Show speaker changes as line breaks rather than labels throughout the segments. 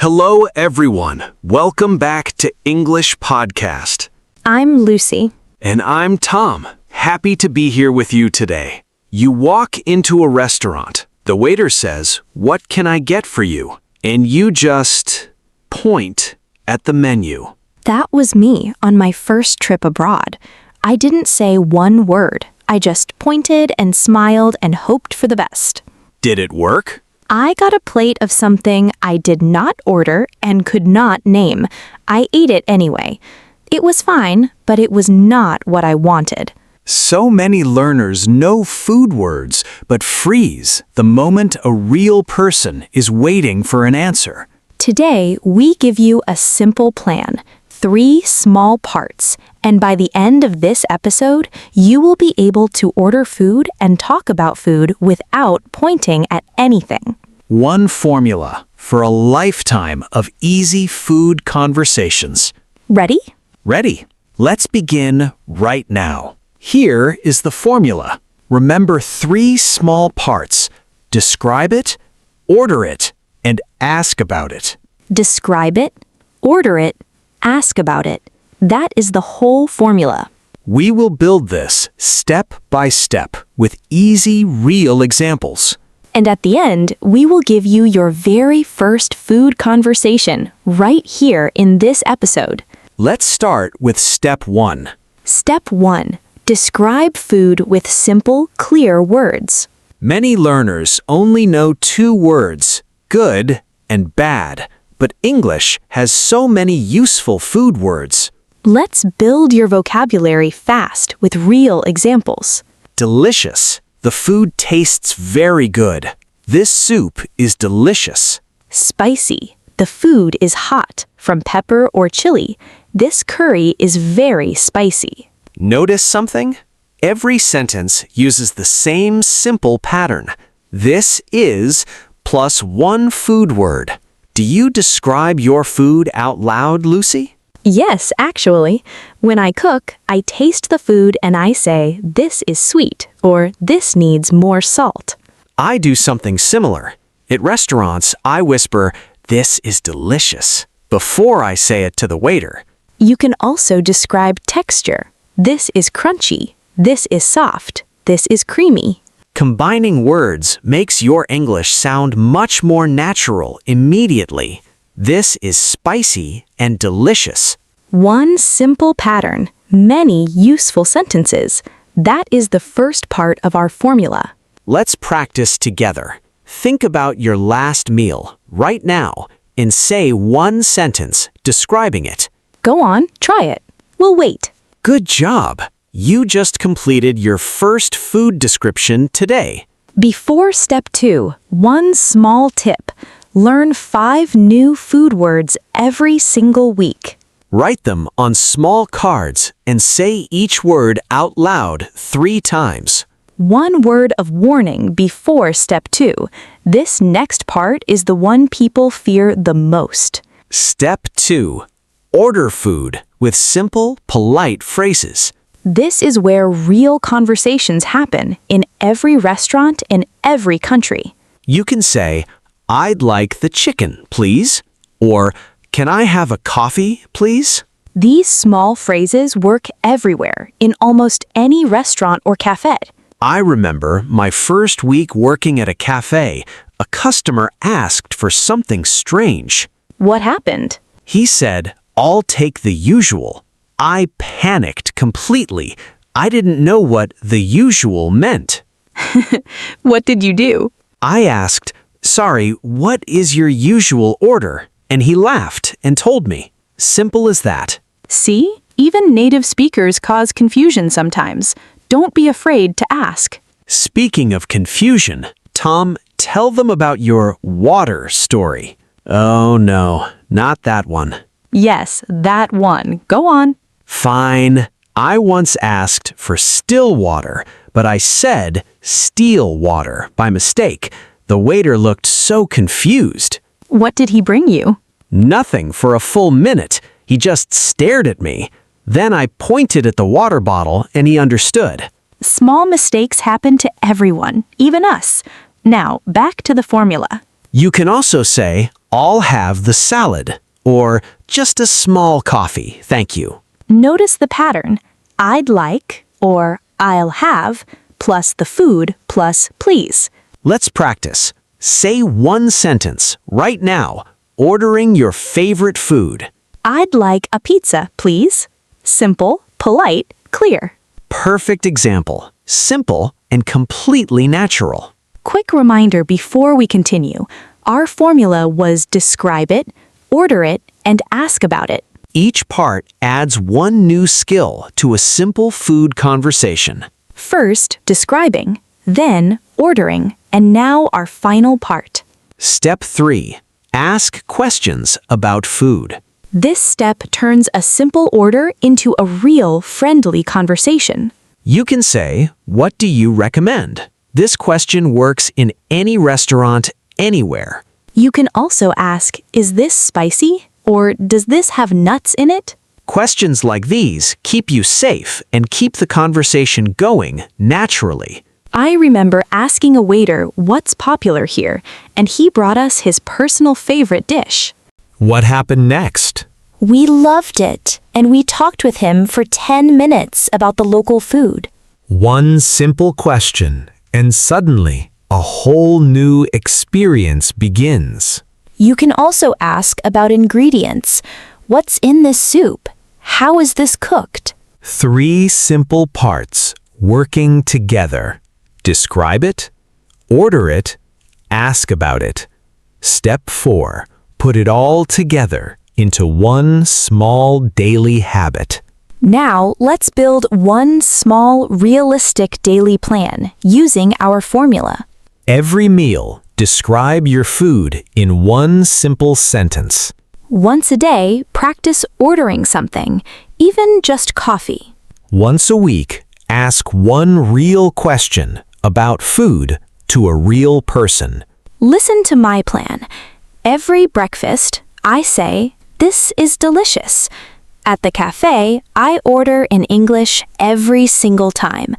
Hello, everyone. Welcome back to English Podcast.
I'm Lucy.
And I'm Tom. Happy to be here with you today. You walk into a restaurant. The waiter says, "What can I get for you?" And you just point at the menu.
That was me on my first trip abroad. I didn't say one word. I just pointed and smiled and hoped for the best.
Did it work?
I got a plate of something I did not order and could not name. I ate it anyway. It was fine, but it was not what I wanted.
So many learners know food words, but freeze the moment a real person is waiting for an answer.
Today, we give you a simple plan, 3 small parts, and by the end of this episode, you will be able to order food and talk about food without pointing at anything.
One formula for a lifetime of easy food conversations.
Ready?
Ready. Let's begin right now. Here is the formula. Remember 3 small parts. Describe it, order it, and ask about it.
Describe it, order it, ask about it. That is the whole formula.
We will build this step by step with easy, real examples.
And at the end, we will give you your very first food conversation right here in this episode.
Let's start with step 1.
Step 1. Describe food with simple, clear words.
Many learners only know 2 words, good and bad, but English has so many useful food words.
Let's build your vocabulary fast with real examples.
Delicious. The food tastes very good. This soup is delicious.
Spicy. The food is hot, from pepper or chili. This curry is very spicy.
Notice something? Every sentence uses the same simple pattern. This is plus 1 food word. Do you describe your food out loud, Lucy?
Yes, actually. When I cook, I taste the food and I say, "This is sweet," or "This needs more salt."
I do something similar. At restaurants, I whisper, "This is delicious," before I say it to the waiter.
You can also describe texture. This is crunchy. This is soft. This is creamy.
Combining words makes your English sound much more natural immediately. This is spicy and delicious.
One simple pattern, many useful sentences. That is the first part of our formula.
Let's practice together. Think about your last meal right now and say 1 sentence describing it.
Go on, try it. We'll wait.
Good job! You just completed your first food description today.
Before step 2, one small tip. Learn 5 new food words every single week.
Write them on small cards and say each word out loud 3 times.
1 word of warning before step 2. This next part is the one people fear the most.
Step 2. Order food with simple, polite phrases.
This is where real conversations happen in every restaurant in every country.
You can say, "I'd like the chicken, please," or "Can I have a coffee, please?"
These small phrases work everywhere, in almost any restaurant or cafe.
I remember my first week working at a cafe, a customer asked for something strange.
What happened?
He said, "I'll take the usual." I panicked completely. I didn't know what the usual meant.
What did you do?
I asked, "Sorry, what is your usual order?" And he laughed and told me. Simple as that.
See? Even native speakers cause confusion sometimes. Don't be afraid to ask.
Speaking of confusion, Tom, tell them about your water story. Oh no, not that one.
Yes, that one. Go on.
Fine. I once asked for still water, but I said steel water by mistake. The waiter looked so confused.
What did he bring you?
Nothing for a full minute. He just stared at me. Then I pointed at the water bottle and he understood.
Small mistakes happen to everyone, even us. Now, back to the formula.
You can also say, I'll have the salad, or just a small coffee, thank you.
Notice the pattern. I'd like, or I'll have, plus the food, plus please.
Let's practice. Say one sentence right now, ordering your favorite food.
I'd like a pizza, please. Simple, polite, clear.
Perfect example. Simple and completely natural.
Quick reminder before we continue. Our formula was describe it, order it, and ask about it.
Each part adds one new skill to a simple food conversation.
First, describing, then ordering, and now our final part.
Step 3. Ask questions about food.
This step turns a simple order into a real, friendly conversation.
You can say, "What do you recommend?" This question works in any restaurant, anywhere.
You can also ask, is this spicy? Or does this have nuts in it?
Questions like these keep you safe and keep the conversation going naturally.
I remember asking a waiter what's popular here, and he brought us his personal favorite dish.
What happened next?
We loved it, and we talked with him for 10 minutes about the local food.
One simple question, and suddenly a whole new experience begins.
You can also ask about ingredients. What's in this soup? How is this cooked?
3 simple parts working together. Describe it, order it, ask about it. Step 4. Put it all together into one small daily habit.
Now, let's build one small, realistic daily plan using our formula.
Every meal, describe your food in one simple sentence.
Once a day, practice ordering something, even just coffee.
Once a week, ask one real question about food to a real person.
Listen to my plan. Every breakfast, I say, "This is delicious." At the cafe, I order in English every single time.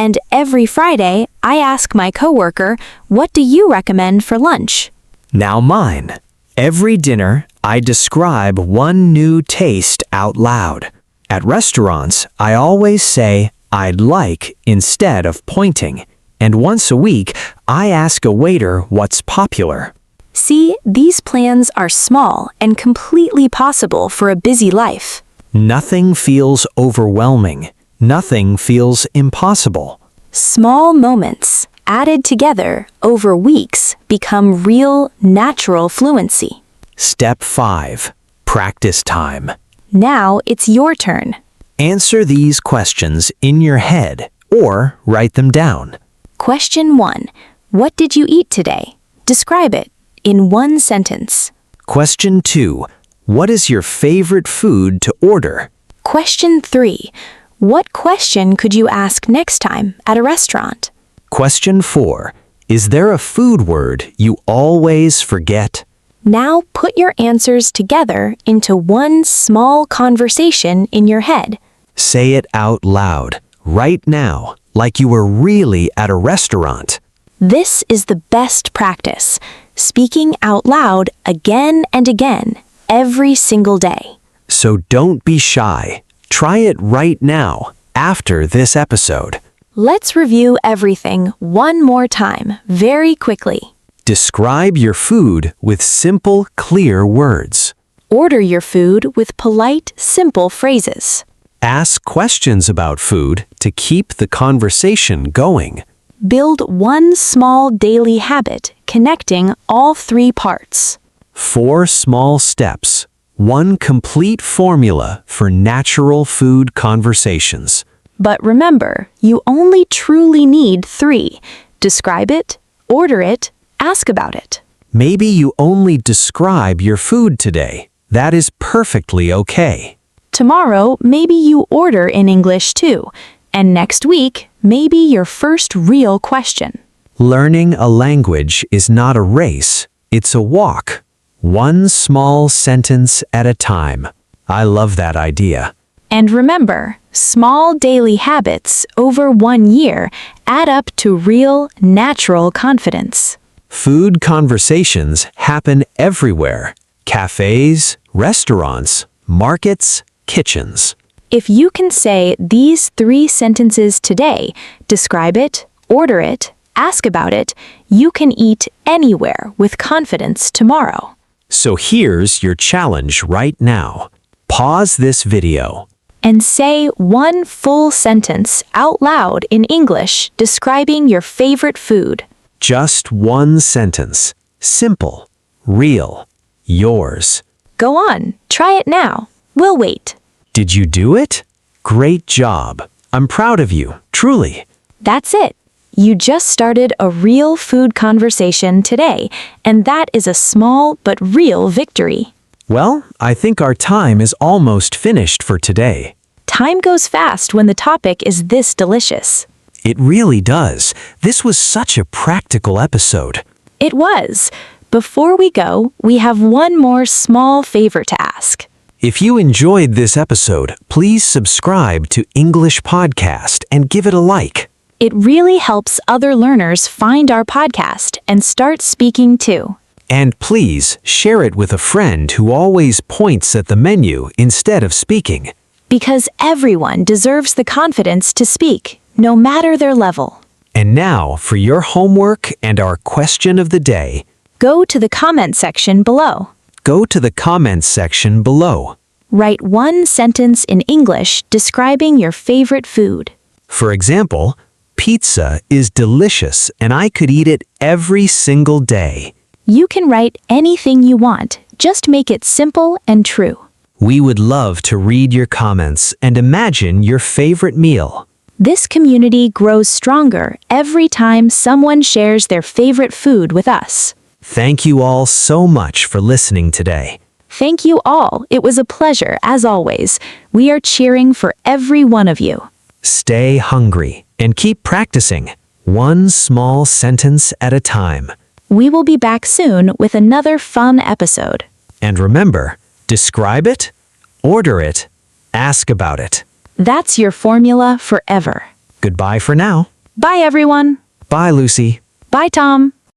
And every Friday, I ask my coworker, "What do you recommend for lunch?"
Now mine. Every dinner, I describe one new taste out loud. At restaurants, I always say, "I'd like," instead of pointing. And once a week, I ask a waiter what's popular.
See, these plans are small and completely possible for a busy life.
Nothing feels overwhelming. Nothing feels impossible.
Small moments, added together over weeks, become real, natural fluency.
Step 5. Practice time.
Now it's your turn.
Answer these questions in your head or write them down.
Question 1. What did you eat today? Describe it in one sentence.
Question 2. What is your favorite food to order?
Question 3. What question could you ask next time at a restaurant?
Question 4. Is there a food word you always forget?
Now put your answers together into one small conversation in your head.
Say it out loud, right now, like you were really at a restaurant.
This is the best practice, speaking out loud again and again, every single day.
So don't be shy. Try it right now, after this episode.
Let's review everything one more time, very quickly.
Describe your food with simple, clear words.
Order your food with polite, simple phrases.
Ask questions about food to keep the conversation going.
Build one small daily habit connecting all 3 parts.
4 small steps. 1 complete formula for natural food conversations.
But remember, you only truly need 3. Describe it, order it, ask about it.
Maybe you only describe your food today. That is perfectly okay.
Tomorrow, maybe you order in English too. And next week, maybe your first real question.
Learning a language is not a race, it's a walk. One small sentence at a time. I love that idea.
And remember, small daily habits over 1 year add up to real, natural confidence.
Food conversations happen everywhere. Cafes, restaurants, markets, kitchens.
If you can say these 3 sentences today, describe it, order it, ask about it, you can eat anywhere with confidence tomorrow.
So here's your challenge right now. Pause this video.
And say 1 full sentence out loud in English describing your favorite food.
Just 1 sentence. Simple, real, yours.
Go on, try it now. We'll wait.
Did you do it? Great job. I'm proud of you, truly.
That's it. You just started a real food conversation today, and that is a small but real victory.
Well, I think our time is almost finished for today.
Time goes fast when the topic is this delicious.
It really does. This was such a practical episode.
It was. Before we go, we have one more small favor to ask.
If you enjoyed this episode, please subscribe to English Podcast and give it a like.
It really helps other learners find our podcast and start speaking too.
And please share it with a friend who always points at the menu instead of speaking.
Because everyone deserves the confidence to speak, no matter their level.
And now for your homework and our question of the day.
Go to the comment section below.
Go to the comments section below.
Write 1 sentence in English describing your favorite food.
For example, pizza is delicious and I could eat it every single day.
You can write anything you want, just make it simple and true.
We would love to read your comments and imagine your favorite meal.
This community grows stronger every time someone shares their favorite food with us.
Thank you all so much for listening today.
Thank you all. It was a pleasure, as always. We are cheering for every one of you.
Stay hungry and keep practicing, 1 small sentence at a time.
We will be back soon with another fun episode.
And remember, describe it, order it, ask about it.
That's your formula forever.
Goodbye for now.
Bye, everyone.
Bye, Lucy.
Bye, Tom.